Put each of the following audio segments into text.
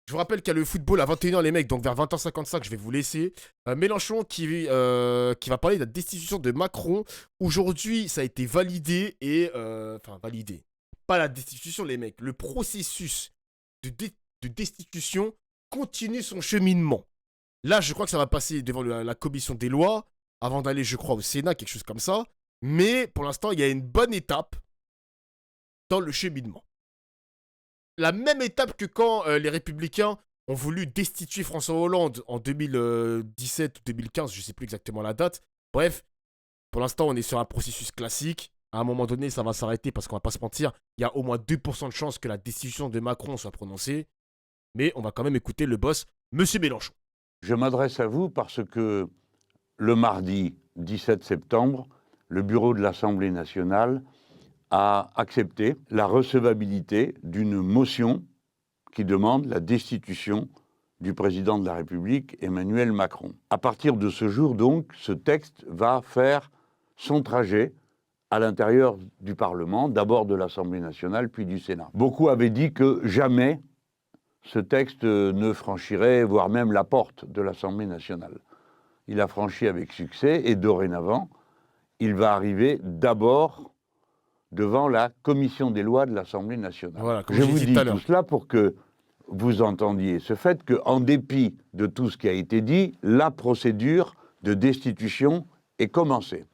Je vous rappelle qu'il y a le football à 21h, les mecs, donc vers 20h55, je vais vous laisser. Mélenchon qui va parler de la destitution de Macron. Aujourd'hui, ça a été validé et. Enfin, validé. Pas la destitution, les mecs. Le processus de destitution continue son cheminement. Là, je crois que ça va passer devant la commission des lois, avant d'aller, je crois, au Sénat, quelque chose comme ça. Mais pour l'instant, il y a une bonne étape dans le cheminement. La même étape que quand les Républicains ont voulu destituer François Hollande en 2017 ou 2015, je ne sais plus exactement la date. Bref, pour l'instant, on est sur un processus classique. À un moment donné, ça va s'arrêter parce qu'on va pas se mentir. Il y a au moins 2% de chances que la destitution de Macron soit prononcée. Mais on va quand même écouter le boss, Monsieur Mélenchon. Je m'adresse à vous parce que le mardi 17 septembre, le bureau de l'Assemblée nationale a accepté la recevabilité d'une motion qui demande la destitution du président de la République, Emmanuel Macron. À partir de ce jour, donc, ce texte va faire son trajet à l'intérieur du Parlement, d'abord de l'Assemblée nationale, puis du Sénat. Beaucoup avaient dit que jamais ce texte ne franchirait, voire même la porte de l'Assemblée nationale. Il a franchi avec succès et dorénavant, il va arriver d'abord devant la commission des lois de l'Assemblée nationale. Voilà, comme je j'ai vous dit dis tout à tout l'heure. cela pour que vous entendiez ce fait qu'en dépit de tout ce qui a été dit, la procédure de destitution est commencée.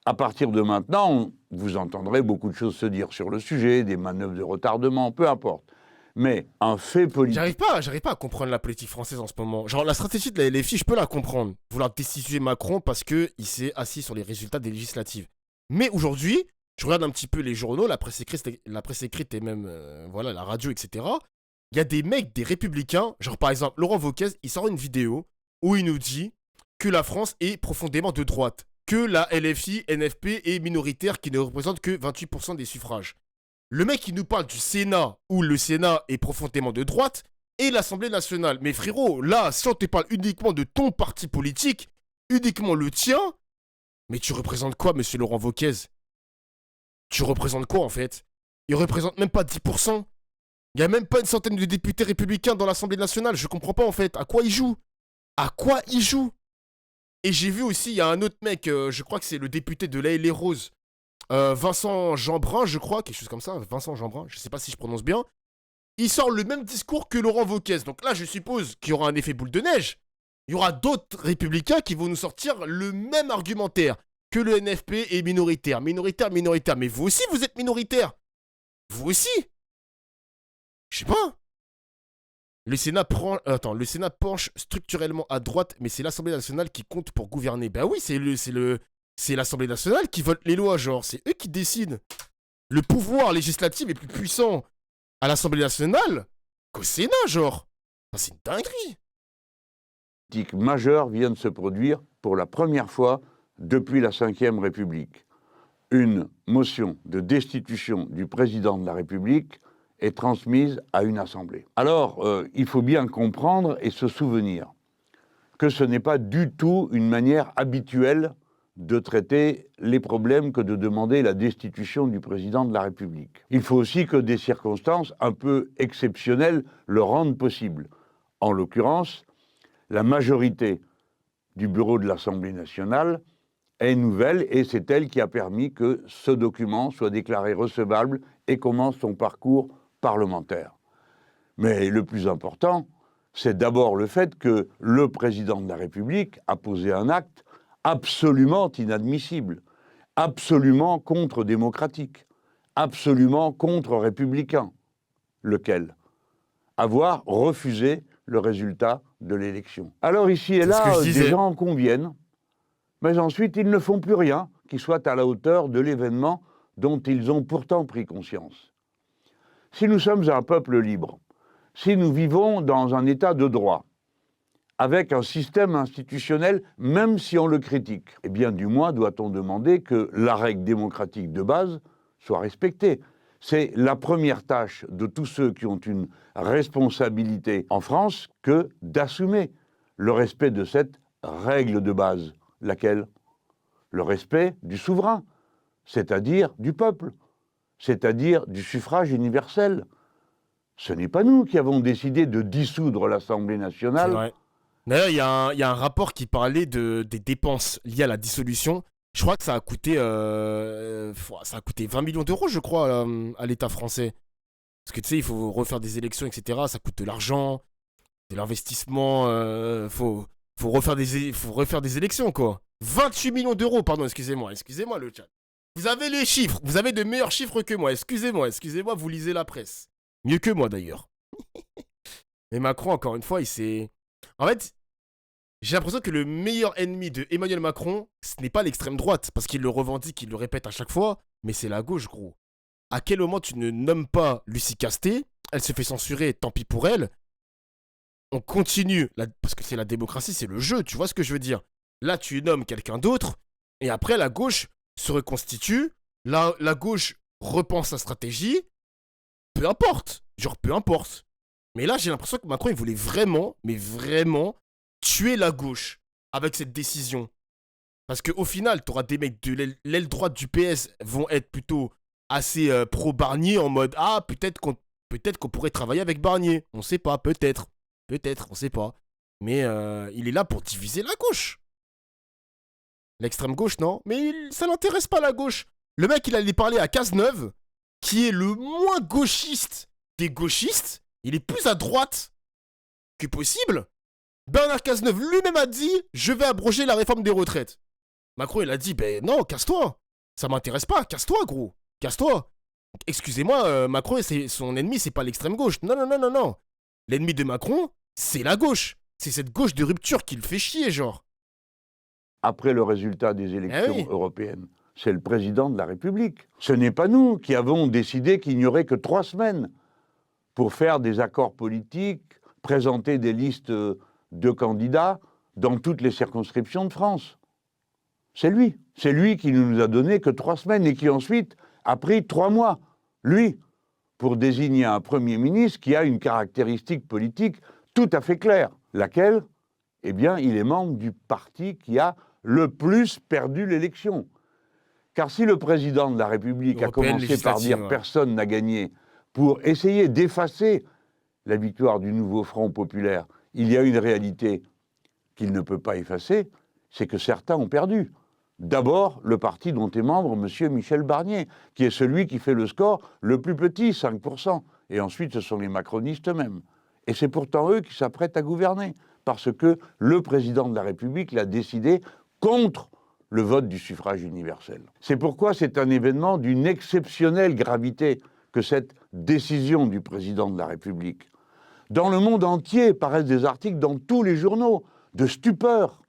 À partir de maintenant, vous entendrez beaucoup de choses se dire sur le sujet, des manœuvres de retardement, peu importe. Mais un fait politique... J'arrive pas à comprendre la politique française en ce moment. Genre, la stratégie de la LFI, je peux la comprendre. Vouloir destituer Macron parce qu'il s'est assis sur les résultats des législatives. Mais aujourd'hui, je regarde un petit peu les journaux, la presse écrite et même voilà, la radio, etc. Il y a des mecs, des républicains, genre par exemple, Laurent Wauquiez, il sort une vidéo où il nous dit que la France est profondément de droite, que la LFI, NFP est minoritaire, qui ne représente que 28% des suffrages. Le mec qui nous parle du Sénat, où le Sénat est profondément de droite, et l'Assemblée nationale. Mais frérot, là, si on te parle uniquement de ton parti politique, uniquement le tien, mais tu représentes quoi, monsieur Laurent Wauquiez? Tu représentes quoi, en fait? Il représente même pas 10%. Il n'y a même pas une centaine de députés républicains dans l'Assemblée nationale. Je comprends pas, en fait. À quoi il joue? À quoi il joue? Et j'ai vu aussi, il y a un autre mec, je crois que c'est le député de l'Aile et Rose, Vincent Jeanbrun, je crois, quelque chose comme ça. Vincent Jeanbrun, je sais pas si je prononce bien. Il sort le même discours que Laurent Wauquiez. Donc là, je suppose qu'il y aura un effet boule de neige. Il y aura d'autres républicains qui vont nous sortir le même argumentaire que le NFP est minoritaire. Minoritaire, minoritaire. Mais vous aussi, vous êtes minoritaire. Vous aussi. Je sais pas. Le Sénat penche structurellement à droite, mais c'est l'Assemblée nationale qui compte pour gouverner. Ben oui, c'est l'Assemblée nationale qui vote les lois, genre. C'est eux qui décident. Le pouvoir législatif est plus puissant à l'Assemblée nationale qu'au Sénat, genre. Enfin, c'est une dinguerie. Majeure vient de se produire pour la première fois depuis la Ve République. Une motion de destitution du président de la République est transmise à une assemblée. Alors, il faut bien comprendre et se souvenir que ce n'est pas du tout une manière habituelle de traiter les problèmes que de demander la destitution du président de la République. Il faut aussi que des circonstances un peu exceptionnelles le rendent possible. En l'occurrence, la majorité du bureau de l'Assemblée nationale est nouvelle et c'est elle qui a permis que ce document soit déclaré recevable et commence son parcours parlementaire. Mais le plus important, c'est d'abord le fait que le président de la République a posé un acte absolument inadmissible, absolument contre-démocratique, absolument contre-républicain. Lequel? Avoir refusé le résultat de l'élection. Alors ici et là, des gens en conviennent, mais ensuite ils ne font plus rien qui soit à la hauteur de l'événement dont ils ont pourtant pris conscience. Si nous sommes un peuple libre, si nous vivons dans un état de droit, avec un système institutionnel, même si on le critique, eh bien du moins doit-on demander que la règle démocratique de base soit respectée. C'est la première tâche de tous ceux qui ont une responsabilité en France que d'assumer le respect de cette règle de base. Laquelle? Le respect du souverain, c'est-à-dire du peuple, c'est-à-dire du suffrage universel. Ce n'est pas nous qui avons décidé de dissoudre l'Assemblée C'est nationale. vrai. D'ailleurs, il y a un rapport qui parlait des dépenses liées à la dissolution. Je crois que ça a coûté 20 millions d'euros, je crois, à l'État français. Parce que tu sais, il faut refaire des élections, etc. Ça coûte de l'argent, de l'investissement. Faut refaire des élections, quoi. 28 millions d'euros, pardon, excusez-moi le chat. Vous avez les chiffres, vous avez de meilleurs chiffres que moi. Excusez-moi, vous lisez la presse. Mieux que moi, d'ailleurs. Mais Macron, encore une fois, il s'est... En fait, j'ai l'impression que le meilleur ennemi de Emmanuel Macron, ce n'est pas l'extrême droite, parce qu'il le revendique, il le répète à chaque fois, mais c'est la gauche, gros. À quel moment tu ne nommes pas Lucie Casté? Elle se fait censurer, tant pis pour elle. On continue, parce que c'est la démocratie, c'est le jeu, tu vois ce que je veux dire. Là, tu nommes quelqu'un d'autre, et après, la gauche se reconstitue, la gauche repense sa stratégie, peu importe, genre peu importe. Mais là, j'ai l'impression que Macron, il voulait vraiment, mais vraiment, tuer la gauche avec cette décision. Parce qu'au final, tu auras des mecs de l'aile droite du PS vont être plutôt assez pro-Barnier en mode ah, peut-être qu'on pourrait travailler avec Barnier. On sait pas, peut-être. Peut-être, on sait pas. Mais il est là pour diviser la gauche. L'extrême gauche, non. Mais ça l'intéresse pas, la gauche. Le mec, il allait parler à Cazeneuve, qui est le moins gauchiste des gauchistes. Il est plus à droite que possible. Bernard Cazeneuve lui-même a dit « Je vais abroger la réforme des retraites ». Macron, il a dit « Ben non, casse-toi. Ça m'intéresse pas. Casse-toi, gros. Casse-toi. » Excusez-moi, Macron, son ennemi, c'est pas l'extrême gauche. Non, non, non, non, non. L'ennemi de Macron, c'est la gauche. C'est cette gauche de rupture qui le fait chier, genre. Après le résultat des élections oui. européennes, c'est le président de la République. Ce n'est pas nous qui avons décidé qu'il n'y aurait que 3 semaines pour faire des accords politiques, présenter des listes de candidats dans toutes les circonscriptions de France. C'est lui. C'est lui qui ne nous a donné que 3 semaines et qui ensuite a pris 3 mois, lui, pour désigner un Premier ministre qui a une caractéristique politique tout à fait claire. Laquelle? Eh bien, il est membre du parti qui a le plus perdu l'élection. Car si le président de la République a commencé par dire « personne n'a gagné », pour essayer d'effacer la victoire du nouveau Front populaire, il y a une réalité qu'il ne peut pas effacer, c'est que certains ont perdu. D'abord, le parti dont est membre M. Michel Barnier, qui est celui qui fait le score le plus petit, 5%. Et ensuite, ce sont les macronistes eux-mêmes. Et c'est pourtant eux qui s'apprêtent à gouverner, parce que le président de la République l'a décidé contre le vote du suffrage universel. C'est pourquoi c'est un événement d'une exceptionnelle gravité que cette décision du président de la République. Dans le monde entier paraissent des articles dans tous les journaux de stupeur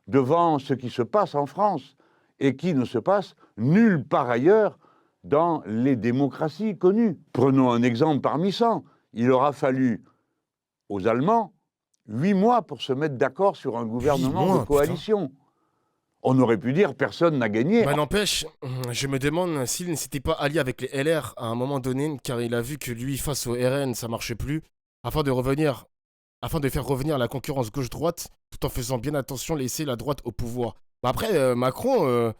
devant ce qui se passe en France et qui ne se passe nulle part ailleurs dans les démocraties connues. Prenons un exemple parmi 100. Il aura fallu aux Allemands 8 mois pour se mettre d'accord sur un gouvernement de coalition. Putain. On aurait pu dire personne n'a gagné. Bah n'empêche, je me demande s'il ne s'était pas allié avec les LR à un moment donné, car il a vu que lui, face au RN, ça marchait plus, afin de faire revenir la concurrence gauche-droite, tout en faisant bien attention, laisser la droite au pouvoir. Bah après, Macron,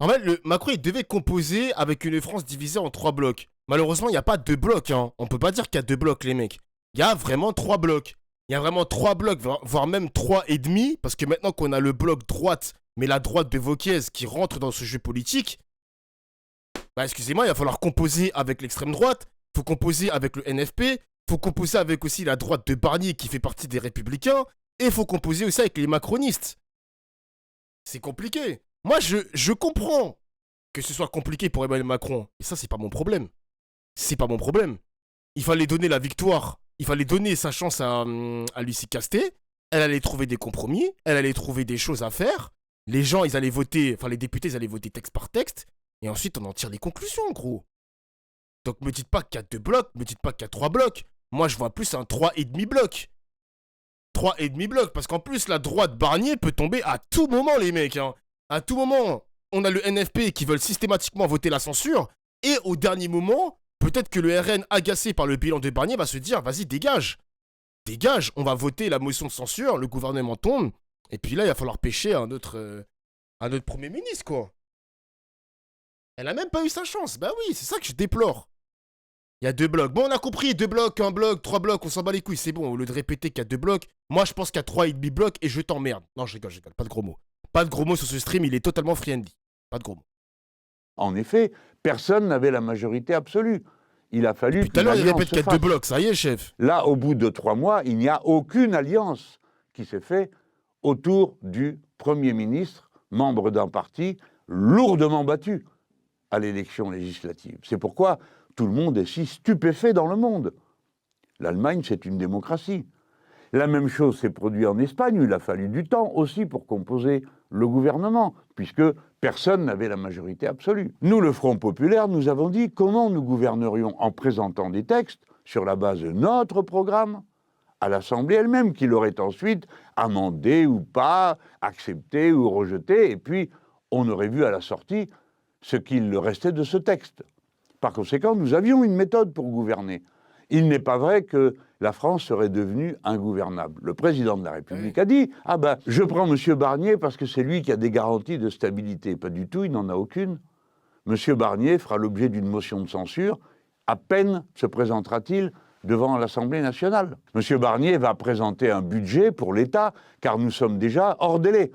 en fait, Macron, il devait composer avec une France divisée en 3 blocs. Malheureusement, il n'y a pas 2 blocs, hein. On peut pas dire qu'il y a 2 blocs, les mecs. Il y a vraiment 3 blocs. Il y a vraiment 3 blocs, voire même 3,5, parce que maintenant qu'on a le bloc droite, mais la droite de Wauquiez qui rentre dans ce jeu politique, bah excusez-moi, il va falloir composer avec l'extrême droite, il faut composer avec le NFP, il faut composer avec aussi la droite de Barnier qui fait partie des Républicains, et il faut composer aussi avec les macronistes. C'est compliqué. Moi, je comprends que ce soit compliqué pour Emmanuel Macron, et ça, c'est pas mon problème. C'est pas mon problème. Il fallait donner la victoire. Il fallait donner sa chance à Lucie Casté. Elle allait trouver des compromis. Elle allait trouver des choses à faire. Les gens, ils allaient voter, enfin les députés, ils allaient voter texte par texte. Et ensuite, on en tire les conclusions, gros. Donc, me dites pas qu'il y a 2 blocs. Me dites pas qu'il y a 3 blocs. Moi, je vois plus un 3,5 bloc. 3,5 blocs. Parce qu'en plus, la droite Barnier peut tomber à tout moment, les mecs. Hein. À tout moment, on a le NFP qui veulent systématiquement voter la censure. Et au dernier moment... Peut-être que le RN, agacé par le bilan de Barnier, va se dire « Vas-y, dégage. Dégage, on va voter la motion de censure, le gouvernement tombe. Et puis là, il va falloir pêcher un autre Premier ministre, quoi. » Elle a même pas eu sa chance. Bah oui, c'est ça que je déplore. Il y a 2 blocs. Bon, on a compris, 2 blocs, 1 bloc, 3 blocs, on s'en bat les couilles. C'est bon, au lieu de répéter qu'il y a 2 blocs, moi je pense qu'il y a 3,5 blocs et je t'emmerde. Non, je rigole, pas de gros mots. Pas de gros mots sur ce stream, il est totalement friendly. Pas de gros mots. En effet, personne n'avait la majorité absolue. Il a fallu Tout à qu'une l'heure, il alliance répète se qu'il y a fasse. 2 blocs, ça y est, chef. Là, au bout de 3 mois, il n'y a aucune alliance qui s'est faite autour du Premier ministre, membre d'un parti lourdement battu à l'élection législative. C'est pourquoi tout le monde est si stupéfait dans le monde. L'Allemagne, c'est une démocratie. La même chose s'est produite en Espagne, où il a fallu du temps aussi pour composer le gouvernement, puisque personne n'avait la majorité absolue. Nous, le Front populaire, nous avons dit comment nous gouvernerions en présentant des textes sur la base de notre programme à l'Assemblée elle-même, qui l'aurait ensuite amendé ou pas, accepté ou rejeté, et puis on aurait vu à la sortie ce qu'il restait de ce texte. Par conséquent, nous avions une méthode pour gouverner. Il n'est pas vrai que la France serait devenue ingouvernable. Le président de la République a dit « Ah ben, je prends M. Barnier parce que c'est lui qui a des garanties de stabilité. » Pas du tout, il n'en a aucune. M. Barnier fera l'objet d'une motion de censure. À peine se présentera-t-il devant l'Assemblée nationale. M. Barnier va présenter un budget pour l'État, car nous sommes déjà hors délai.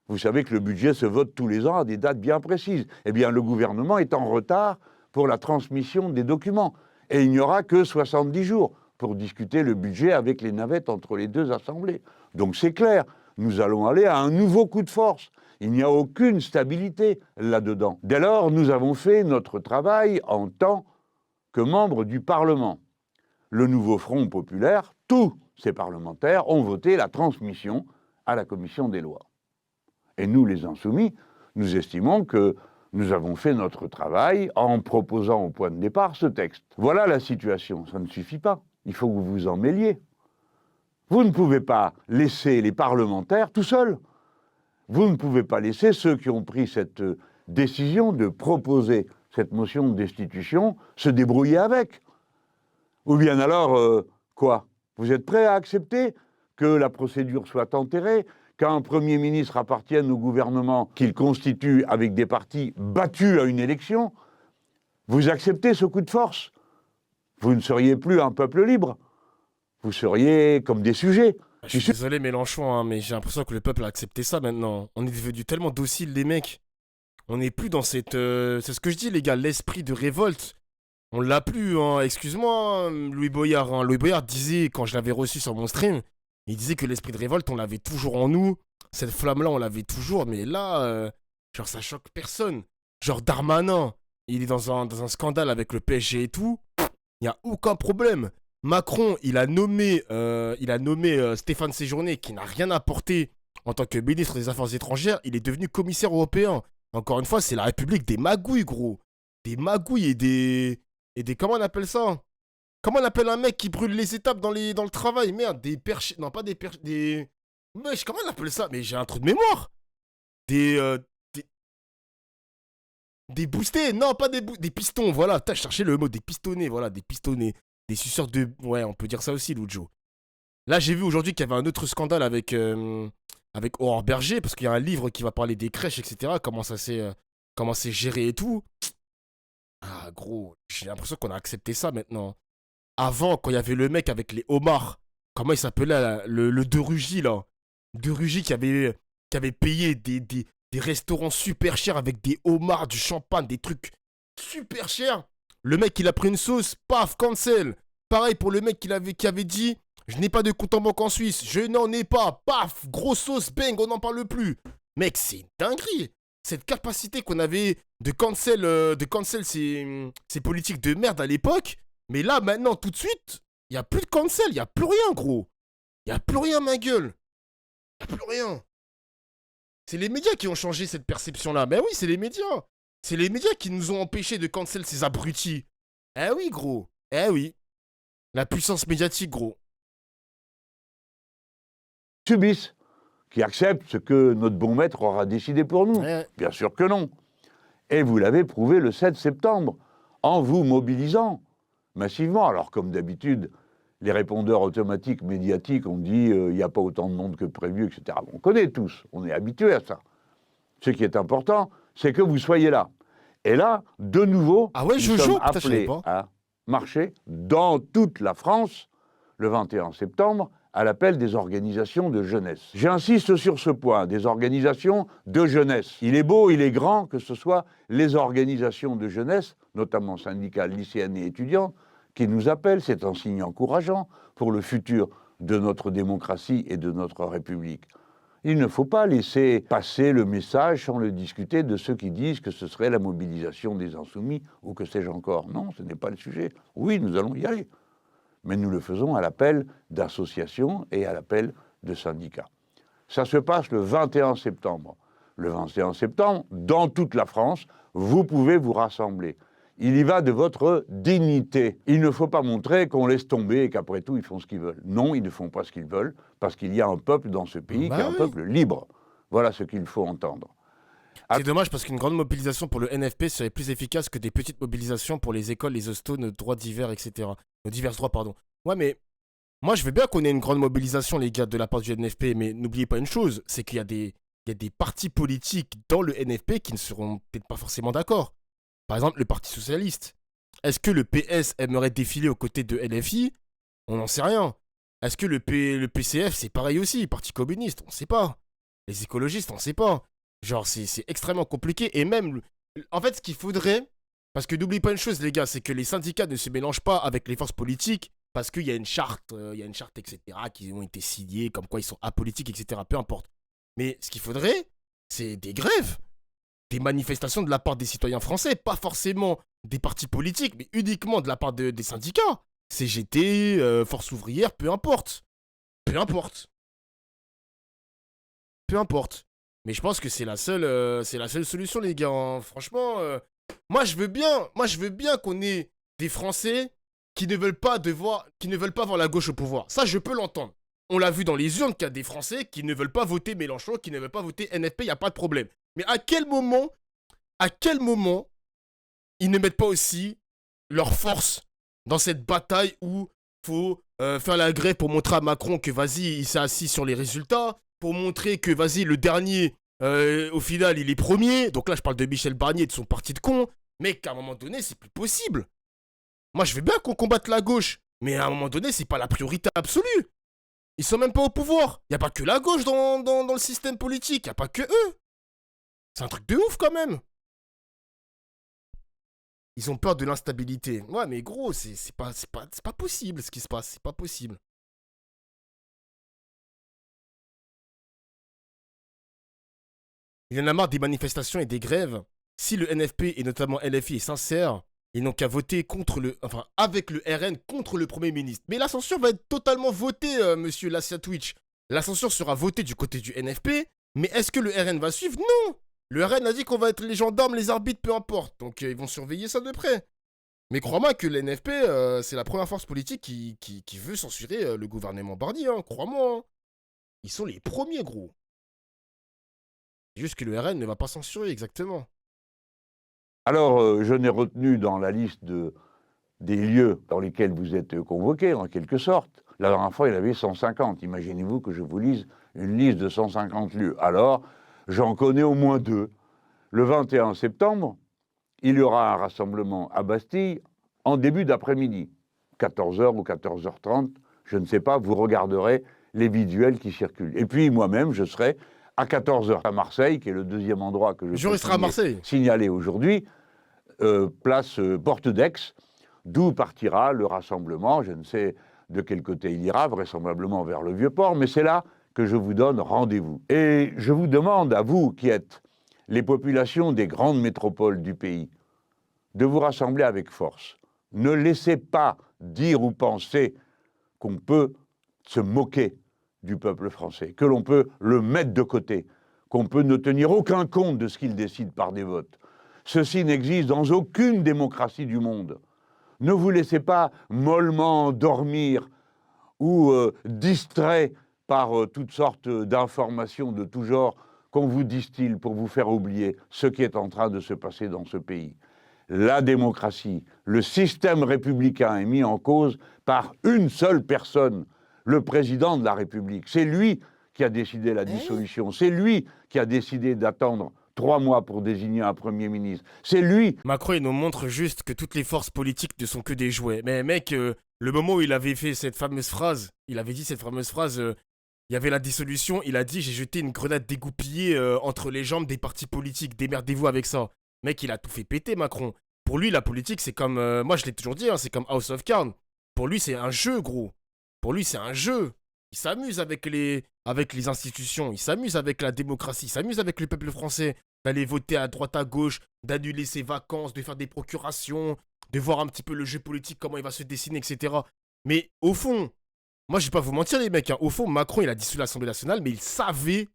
Vous savez que le budget se vote tous les ans à des dates bien précises. Eh bien, le gouvernement est en retard pour la transmission des documents. Et il n'y aura que 70 jours pour discuter le budget avec les navettes entre les deux assemblées. Donc c'est clair, nous allons aller à un nouveau coup de force. Il n'y a aucune stabilité là-dedans. Dès lors, nous avons fait notre travail en tant que membres du Parlement. Le nouveau Front populaire, tous ces parlementaires ont voté la transmission à la Commission des lois. Et nous, les Insoumis, nous estimons que nous avons fait notre travail en proposant au point de départ ce texte. Voilà la situation, ça ne suffit pas. Il faut que vous vous en mêliez. Vous ne pouvez pas laisser les parlementaires tout seuls. Vous ne pouvez pas laisser ceux qui ont pris cette décision de proposer cette motion de destitution se débrouiller avec. Ou bien alors, quoi? Vous êtes prêts à accepter que la procédure soit enterrée, qu'un Premier ministre appartienne au gouvernement qu'il constitue avec des partis battus à une élection? Vous acceptez ce coup de force? Vous ne seriez plus un peuple libre. Vous seriez comme des sujets. Je suis désolé Mélenchon, hein, mais j'ai l'impression que le peuple a accepté ça maintenant. On est devenu tellement docile les mecs. On n'est plus dans cette... c'est ce que je dis les gars, l'esprit de révolte. On l'a plus, hein. Excuse-moi, Louis Boyard. Hein. Louis Boyard disait, quand je l'avais reçu sur mon stream, il disait que l'esprit de révolte, on l'avait toujours en nous. Cette flamme-là, on l'avait toujours. Mais là, genre, ça choque personne. Genre, Darmanin, il est dans un scandale avec le PSG et tout. Il n'y a aucun problème. Macron, il a nommé Stéphane Séjourné, qui n'a rien apporté en tant que ministre des Affaires étrangères. Il est devenu commissaire européen. Encore une fois, c'est la République des magouilles, gros. Des magouilles et des... Comment on appelle ça? Comment on appelle un mec qui brûle les étapes dans le travail? Merde, des perches... Non, pas des perches... Des... Wesh, comment on appelle ça? Mais j'ai un trou de mémoire. Des boostés. Non, pas des pistons, voilà. Putain, je cherchais le mot. Des pistonnés, voilà. Des pistonnés. Des suceurs de... Ouais, on peut dire ça aussi, Lujo. Là, j'ai vu aujourd'hui qu'il y avait un autre scandale avec Aurore Berger, parce qu'il y a un livre qui va parler des crèches, etc. Comment c'est géré et tout. Ah, gros, j'ai l'impression qu'on a accepté ça maintenant. Avant, quand il y avait le mec avec les homards, comment il s'appelait là, le De Rugy, là. De Rugy qui avait payé des restaurants super chers avec des homards, du champagne, des trucs super chers. Le mec, il a pris une sauce, paf, cancel. Pareil pour le mec qui avait dit, je n'ai pas de compte en banque en Suisse, je n'en ai pas, paf, grosse sauce, bang, on n'en parle plus. Mec, c'est une dinguerie. Cette capacité qu'on avait de cancel ces politiques de merde à l'époque, mais là, maintenant, tout de suite, il n'y a plus de cancel, il n'y a plus rien, gros. Il n'y a plus rien, ma gueule. Il n'y a plus rien. C'est les médias qui ont changé cette perception-là. Ben oui, c'est les médias. C'est les médias qui nous ont empêchés de cancel ces abrutis. Eh oui, gros. Eh oui. La puissance médiatique, gros. Subissent, qui acceptent ce que notre bon maître aura décidé pour nous. Ouais. Bien sûr que non. Et vous l'avez prouvé le 7 septembre, en vous mobilisant massivement. Alors, comme d'habitude, les répondeurs automatiques médiatiques ont dit il n'y a pas autant de monde que prévu, etc. On connaît tous, on est habitués à ça. Ce qui est important, c'est que vous soyez là. Et là, de nouveau, Ah ouais, nous je sommes joue. Putain, je savais appelés pas. à... marché dans toute la France le 21 septembre à l'appel des organisations de jeunesse. J'insiste sur ce point, des organisations de jeunesse. Il est beau, il est grand que ce soit les organisations de jeunesse, notamment syndicales, lycéennes et étudiantes, qui nous appellent. C'est un signe encourageant pour le futur de notre démocratie et de notre République. Il ne faut pas laisser passer le message sans le discuter de ceux qui disent que ce serait la mobilisation des insoumis ou que sais-je encore. Non, ce n'est pas le sujet. Oui, nous allons y aller. Mais nous le faisons à l'appel d'associations et à l'appel de syndicats. Ça se passe le 21 septembre. Le 21 septembre, dans toute la France, vous pouvez vous rassembler. Il y va de votre dignité. Il ne faut pas montrer qu'on laisse tomber et qu'après tout, ils font ce qu'ils veulent. Non, ils ne font pas ce qu'ils veulent, parce qu'il y a un peuple dans ce pays qui est un peuple libre. Voilà ce qu'il faut entendre. C'est dommage parce qu'une grande mobilisation pour le NFP serait plus efficace que des petites mobilisations pour les écoles, les hostos, nos droits divers, etc. Nos divers droits, pardon. Ouais, mais moi, je veux bien qu'on ait une grande mobilisation, les gars, de la part du NFP, mais n'oubliez pas une chose, c'est qu'il y a des partis politiques dans le NFP qui ne seront peut-être pas forcément d'accord. Par exemple, le Parti Socialiste. Est-ce que le PS aimerait défiler aux côtés de LFI? On n'en sait rien. Est-ce que le PCF, c'est pareil aussi, Parti communiste? On ne sait pas. Les écologistes, on ne sait pas. Genre, c'est extrêmement compliqué. Et même, en fait, ce qu'il faudrait, parce que n'oubliez pas une chose, les gars, c'est que les syndicats ne se mélangent pas avec les forces politiques, parce qu'il y a une charte, etc., qui ont été signées, comme quoi ils sont apolitiques, etc., peu importe. Mais ce qu'il faudrait, c'est des grèves, des manifestations de la part des citoyens français, pas forcément des partis politiques, mais uniquement de la part des syndicats. CGT, Force ouvrière, peu importe. Peu importe. Peu importe. Mais je pense que c'est la seule solution, les gars. Hein. Franchement, moi je veux bien qu'on ait des Français qui ne veulent pas voir la gauche au pouvoir. Ça, je peux l'entendre. On l'a vu dans les urnes qu'il y a des Français qui ne veulent pas voter Mélenchon, qui ne veulent pas voter NFP, il n'y a pas de problème. Mais à quel moment ils ne mettent pas aussi leur force dans cette bataille où faut faire la grève pour montrer à Macron que vas-y, il s'est assis sur les résultats, pour montrer que vas-y, le dernier, au final, il est premier. Donc là, je parle de Michel Barnier et de son parti de con. Mais qu'à un moment donné, c'est plus possible. Moi, je veux bien qu'on combatte la gauche, mais à un moment donné, c'est pas la priorité absolue. Ils sont même pas au pouvoir. Il y a pas que la gauche dans le système politique. Il y a pas que eux. C'est un truc de ouf quand même. Ils ont peur de l'instabilité. Ouais, mais gros, c'est pas possible ce qui se passe. C'est pas possible. Il y en a marre des manifestations et des grèves. Si le NFP et notamment LFI est sincère, ils n'ont qu'à voter avec le RN contre le Premier ministre. Mais la censure va être totalement votée, monsieur Lassia Twitch. La censure sera votée du côté du NFP, mais est-ce que le RN va suivre? Non. Le RN a dit qu'on va être les gendarmes, les arbitres, peu importe. Donc ils vont surveiller ça de près. Mais crois-moi que le NFP, c'est la première force politique qui veut censurer le gouvernement Barnier, hein, crois-moi. Hein. Ils sont les premiers, gros. C'est juste que le RN ne va pas censurer, exactement. Alors, je n'ai retenu dans la liste des lieux dans lesquels vous êtes convoqués, en quelque sorte. La dernière fois, il y en avait 150. Imaginez-vous que je vous lise une liste de 150 lieux. Alors, j'en connais au moins 2. Le 21 septembre, il y aura un rassemblement à Bastille en début d'après-midi, 14h ou 14h30, je ne sais pas, vous regarderez les visuels qui circulent. Et puis moi-même, je serai à 14h à Marseille, qui est le deuxième endroit que je peux signaler aujourd'hui, place Porte d'Aix, d'où partira le rassemblement. Je ne sais de quel côté il ira, vraisemblablement vers le Vieux-Port, mais c'est là que je vous donne rendez-vous. Et je vous demande, à vous qui êtes les populations des grandes métropoles du pays, de vous rassembler avec force. Ne laissez pas dire ou penser qu'on peut se moquer du peuple français, que l'on peut le mettre de côté, qu'on peut ne tenir aucun compte de ce qu'il décide par des votes. Ceci n'existe dans aucune démocratie du monde. Ne vous laissez pas mollement dormir ou distrait par toutes sortes d'informations de tout genre qu'on vous distille pour vous faire oublier ce qui est en train de se passer dans ce pays. La démocratie, le système républicain est mis en cause par une seule personne, le président de la République. C'est lui qui a décidé la dissolution, c'est lui qui a décidé d'attendre 3 mois pour désigner un Premier ministre. C'est lui. Macron, il nous montre juste que toutes les forces politiques ne sont que des jouets. Mais mec, le moment où il avait fait cette fameuse phrase, il avait dit cette fameuse phrase, il y avait la dissolution, il a dit j'ai jeté une grenade dégoupillée entre les jambes des partis politiques, démerdez-vous avec ça. Mec, il a tout fait péter, Macron. Pour lui, la politique, c'est comme, moi je l'ai toujours dit, hein, c'est comme House of Cards. Pour lui, c'est un jeu, gros. Pour lui, c'est un jeu. Il s'amuse avec les institutions, il s'amuse avec la démocratie, il s'amuse avec le peuple français, d'aller voter à droite à gauche, d'annuler ses vacances, de faire des procurations, de voir un petit peu le jeu politique, comment il va se dessiner, etc. Mais au fond, moi je vais pas vous mentir les mecs, hein, au fond, Macron il a dissous l'Assemblée nationale, mais il savait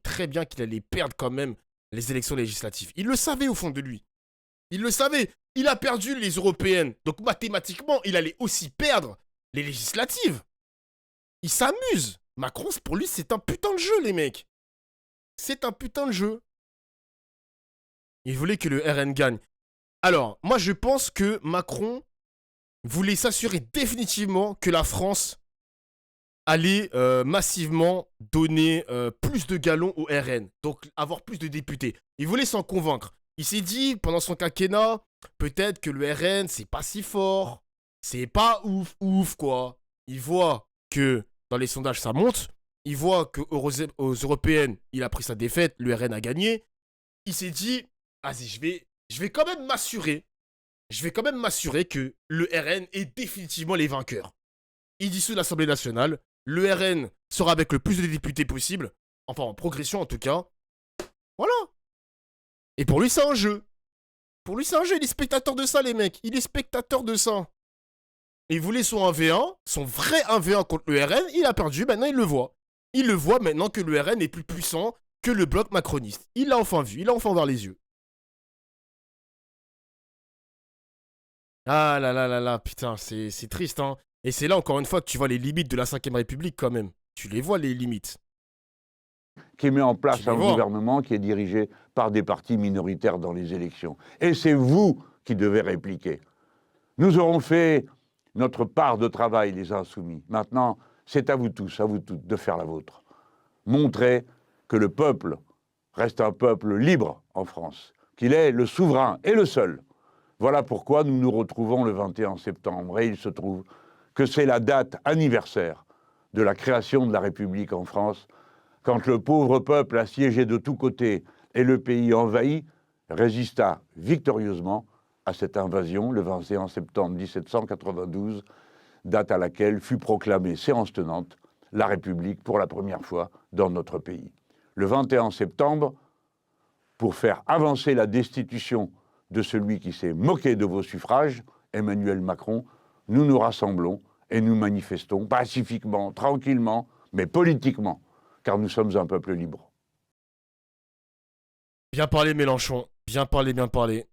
très bien qu'il allait perdre quand même les élections législatives. Il le savait au fond de lui. Il le savait. Il a perdu les européennes. Donc mathématiquement, il allait aussi perdre les législatives. Il s'amuse. Macron, pour lui, c'est un putain de jeu, les mecs. C'est un putain de jeu. Il voulait que le RN gagne. Alors, moi, je pense que Macron voulait s'assurer définitivement que la France allait massivement donner plus de galons au RN. Donc, avoir plus de députés. Il voulait s'en convaincre. Il s'est dit, pendant son quinquennat, peut-être que le RN, c'est pas si fort. C'est pas ouf, quoi. Il voit que dans les sondages, ça monte. Il voit qu'aux européennes, il a pris sa défaite, le RN a gagné. Il s'est dit, vas-y, je vais quand même m'assurer. Je vais quand même m'assurer que le RN est définitivement les vainqueurs. Il dissout l'Assemblée nationale. Le RN sera avec le plus de députés possible. Enfin, en progression, en tout cas. Voilà. Et pour lui, c'est un jeu. Pour lui, c'est un jeu. Il est spectateur de ça, les mecs. Il est spectateur de ça. Il voulait son 1v1, son vrai 1v1 contre le RN. Il a perdu. Maintenant, il le voit. Il le voit maintenant que le RN est plus puissant que le bloc macroniste. Il l'a enfin vu. Il l'a enfin dans les yeux. Ah là là là là, putain, c'est triste, hein. Et c'est là, encore une fois, que tu vois les limites de la 5ème République, quand même. Tu les vois, les limites. Qui met en Tu place les un vois. gouvernement qui est dirigé par des partis minoritaires dans les élections. Et c'est vous qui devez répliquer. Nous aurons fait notre part de travail, les insoumis. Maintenant, c'est à vous tous, à vous toutes, de faire la vôtre. Montrer que le peuple reste un peuple libre en France, qu'il est le souverain et le seul. Voilà pourquoi nous nous retrouvons le 21 septembre. Et il se trouve que c'est la date anniversaire de la création de la République en France, quand le pauvre peuple assiégé de tous côtés et le pays envahi résista victorieusement à cette invasion le 21 septembre 1792, date à laquelle fut proclamée séance tenante la République pour la première fois dans notre pays. Le 21 septembre, pour faire avancer la destitution de celui qui s'est moqué de vos suffrages, Emmanuel Macron, nous nous rassemblons et nous manifestons pacifiquement, tranquillement, mais politiquement, car nous sommes un peuple libre. Bien parlé, Mélenchon. Bien parlé, bien parlé.